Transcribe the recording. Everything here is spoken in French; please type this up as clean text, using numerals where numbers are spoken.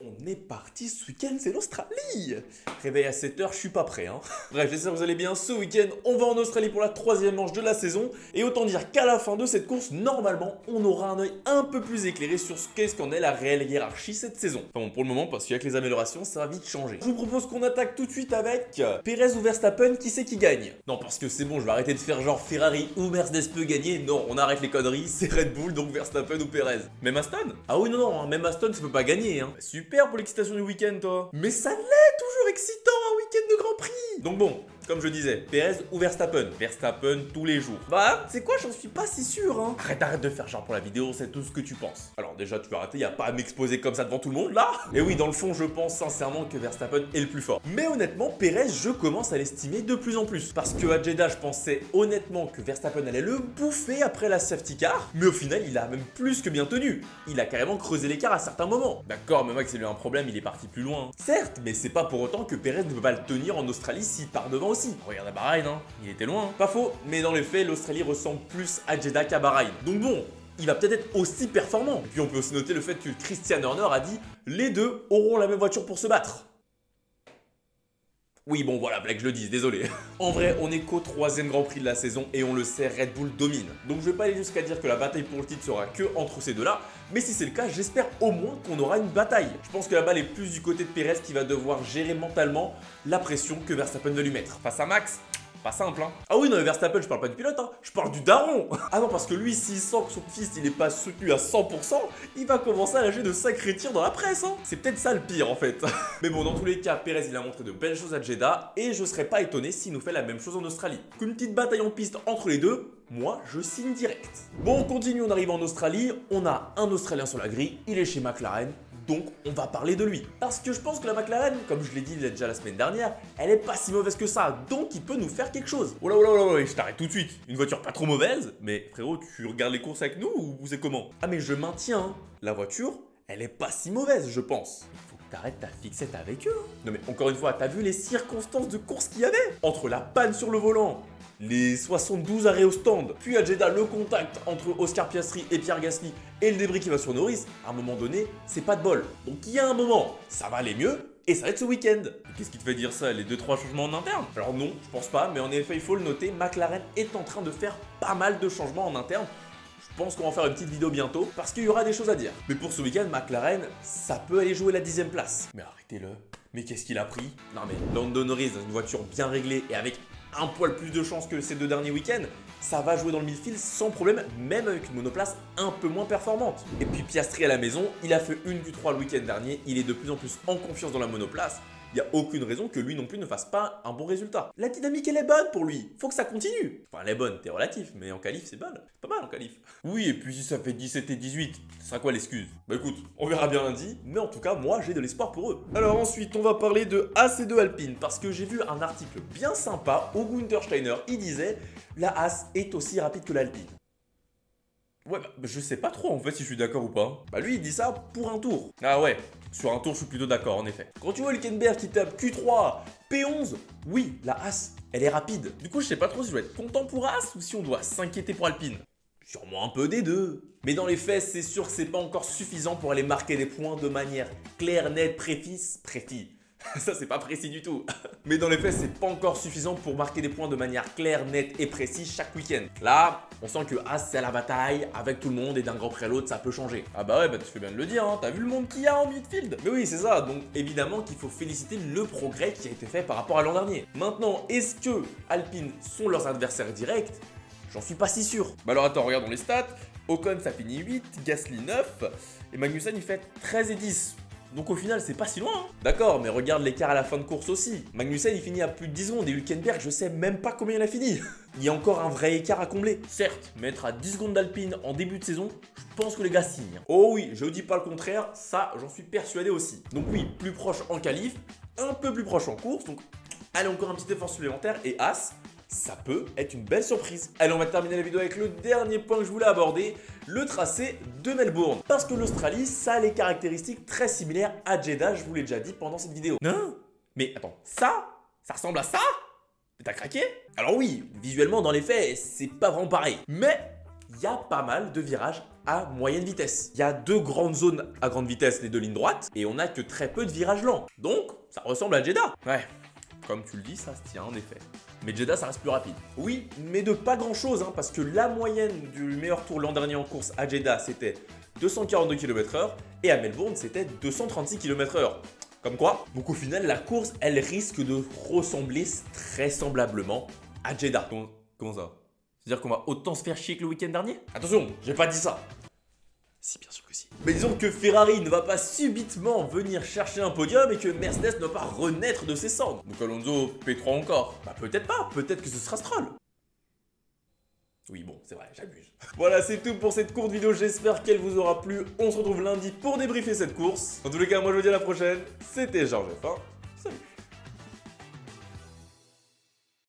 On est parti ce week-end, c'est l'Australie. Réveil à 7h, je suis pas prêt. Bref, j'espère que vous allez bien. Ce week-end, on va en Australie pour la 3e manche de la saison. Et autant dire qu'à la fin de cette course, normalement, on aura un œil un peu plus éclairé sur qu'est-ce qu'en est la réelle hiérarchie cette saison. Enfin bon, pour le moment, parce qu'avec les améliorations, ça va vite changer. Je vous propose qu'on attaque tout de suite avec Perez ou Verstappen, qui c'est qui gagne? Non, parce que c'est bon, je vais arrêter de faire genre Ferrari ou Mercedes peut gagner. Non, on arrête les conneries, c'est Red Bull, donc Verstappen ou Perez. Même Aston? Ah oui, non, même Aston, ça peut pas gagner. Super pour l'excitation du week-end, toi. Mais ça l'est toujours excitant, un week-end de Grand Prix. Donc bon, comme je disais, Perez ou Verstappen? Verstappen tous les jours. Bah, c'est quoi, j'en suis pas si sûr, Arrête de faire genre pour la vidéo, c'est tout ce que tu penses. Alors déjà, tu vas arrêter, y a pas à m'exposer comme ça devant tout le monde, là. Et oui, dans le fond, je pense sincèrement que Verstappen est le plus fort. Mais honnêtement, Perez, je commence à l'estimer de plus en plus. Parce que à Jeddah, je pensais honnêtement que Verstappen allait le bouffer après la safety car. Mais au final, il a même plus que bien tenu. Il a carrément creusé l'écart à certains moments. D'accord, mais moi, que c'est lui un problème, il est parti plus loin. Certes, mais c'est pas pour autant que Perez ne peut pas le tenir en Australie s'il part devant aussi. Regarde à Bahreïn, il était loin. Pas faux, mais dans les faits, l'Australie ressemble plus à Jeddah qu'à Bahreïn. Donc bon, il va peut-être être aussi performant. Et puis on peut aussi noter le fait que Christian Horner a dit « Les deux auront la même voiture pour se battre ». Oui, bon voilà, fallait que je le dise, désolé. En vrai, on est qu'au 3e Grand Prix de la saison et on le sait, Red Bull domine. Donc je vais pas aller jusqu'à dire que la bataille pour le titre sera que entre ces deux-là, mais si c'est le cas, j'espère au moins qu'on aura une bataille. Je pense que la balle est plus du côté de Perez qui va devoir gérer mentalement la pression que Verstappen va lui mettre. Face à Max, pas simple, Ah oui, non, mais Verstappen, je parle pas du pilote, je parle du daron. Ah non, parce que lui, s'il sent que son fils, il est pas soutenu à 100%, il va commencer à lâcher de sacrés tirs dans la presse, C'est peut-être ça le pire, en fait. Mais bon, dans tous les cas, Perez, il a montré de belles choses à Jeddah, et je serais pas étonné s'il nous fait la même chose en Australie. Qu'une petite bataille en piste entre les deux, moi, je signe direct. Bon, on continue, on arrive en Australie, on a un Australien sur la grille, il est chez McLaren. Donc on va parler de lui. Parce que je pense que la McLaren, comme je l'ai dit déjà la semaine dernière, elle est pas si mauvaise que ça. Donc il peut nous faire quelque chose. Oh là oh là oh là, je t'arrête tout de suite. Une voiture pas trop mauvaise, mais frérot, tu regardes les courses avec nous ou c'est comment? Ah mais je maintiens, la voiture, elle est pas si mauvaise, je pense. Il faut que t'arrêtes ta fixette avec eux. Non mais encore une fois, t'as vu les circonstances de course qu'il y avait? Entre la panne sur le volant, les 72 arrêts au stand, puis à Jeddah le contact entre Oscar Piastri et Pierre Gasly et le débris qui va sur Norris, à un moment donné, c'est pas de bol. Donc il y a un moment, ça va aller mieux, et ça va être ce week-end. Qu'est-ce qui te fait dire ça? Les 2-3 changements en interne? Alors non, je pense pas, mais en effet, il faut le noter, McLaren est en train de faire pas mal de changements en interne. Je pense qu'on va faire une petite vidéo bientôt, parce qu'il y aura des choses à dire. Mais pour ce week-end, McLaren, ça peut aller jouer la 10e place. Mais arrêtez-le. Mais qu'est-ce qu'il a pris? Non mais Lando Norris dans une voiture bien réglée et avec un poil plus de chance que ces 2 derniers week-ends, ça va jouer dans le midfield sans problème, même avec une monoplace un peu moins performante. Et puis Piastri à la maison, il a fait une Q3 le week-end dernier, il est de plus en plus en confiance dans la monoplace. Il n'y a aucune raison que lui non plus ne fasse pas un bon résultat. La dynamique, elle est bonne pour lui. Faut que ça continue. Enfin, elle est bonne, t'es relatif, mais en qualif, c'est bonne. Pas mal en qualif. Oui, et puis si ça fait 17 et 18, ce sera quoi l'excuse? Bah écoute, on verra bien lundi, mais en tout cas, moi, j'ai de l'espoir pour eux. Alors ensuite, on va parler de AC2 Alpine, parce que j'ai vu un article bien sympa où Günther Steiner, il disait « La Haas est aussi rapide que l'Alpine ». Ouais, bah, je sais pas trop en fait si je suis d'accord ou pas. Bah lui il dit ça pour un tour. Ah ouais, sur un tour je suis plutôt d'accord en effet. Quand tu vois Hülkenberg qui tape Q3, P11, oui, la Haas, elle est rapide. Du coup je sais pas trop si je dois être content pour Haas ou si on doit s'inquiéter pour Alpine. Sûrement un peu des deux. Mais dans les faits, c'est sûr que c'est pas encore suffisant pour aller marquer des points de manière claire, nette, précis. Ça, c'est pas précis du tout. Mais dans les faits, c'est pas encore suffisant pour marquer des points de manière claire, nette et précise chaque week-end. Là, on sent que Haas, c'est à la bataille avec tout le monde et d'un Grand Prix à l'autre, ça peut changer. Ah bah ouais, bah tu fais bien de le dire, T'as vu le monde qu'il y a en midfield? Mais oui, c'est ça. Donc évidemment qu'il faut féliciter le progrès qui a été fait par rapport à l'an dernier. Maintenant, est-ce que Alpine sont leurs adversaires directs? J'en suis pas si sûr. Bah alors attends, regardons les stats. Ocon, ça finit 8, Gasly 9, et Magnussen, il fait 13 et 10. Donc au final, c'est pas si loin. D'accord, mais regarde l'écart à la fin de course aussi. Magnussen, il finit à plus de 10 secondes et Hülkenberg, je sais même pas combien il a fini. Il y a encore un vrai écart à combler. Certes, mais être à 10 secondes d'Alpine en début de saison, je pense que les gars signent. Oh oui, je dis pas le contraire, ça, j'en suis persuadé aussi. Donc oui, plus proche en qualif, un peu plus proche en course. Donc allez, encore un petit effort supplémentaire et As, ça peut être une belle surprise. Allez, on va terminer la vidéo avec le dernier point que je voulais aborder, le tracé de Melbourne. Parce que l'Australie, ça a les caractéristiques très similaires à Jeddah, je vous l'ai déjà dit pendant cette vidéo. Non? Mais attends, ça ressemble à ça? T'as craqué? Alors oui, visuellement dans les faits, c'est pas vraiment pareil. Mais il y a pas mal de virages à moyenne vitesse. Il y a 2 grandes zones à grande vitesse, les 2 lignes droites, et on a que très peu de virages lents. Donc, ça ressemble à Jeddah. Ouais, comme tu le dis, ça se tient en effet. Mais Jeddah, ça reste plus rapide. Oui, mais de pas grand chose, hein, parce que la moyenne du meilleur tour l'an dernier en course à Jeddah, c'était 242 km/h, et à Melbourne, c'était 236 km/h. Comme quoi, donc au final, la course, elle risque de ressembler très semblablement à Jeddah. Comment ça? C'est-à-dire qu'on va autant se faire chier que le week-end dernier? Attention, j'ai pas dit ça. Si, bien sûr que si. Mais disons que Ferrari ne va pas subitement venir chercher un podium et que Mercedes ne va pas renaître de ses cendres. Donc Alonso, P3 encore. Bah peut-être pas, peut-être que ce sera Stroll. Oui bon, c'est vrai, j'abuse. Voilà, c'est tout pour cette courte vidéo, j'espère qu'elle vous aura plu. On se retrouve lundi pour débriefer cette course. En tous les cas, moi je vous dis à la prochaine. C'était Georges F1.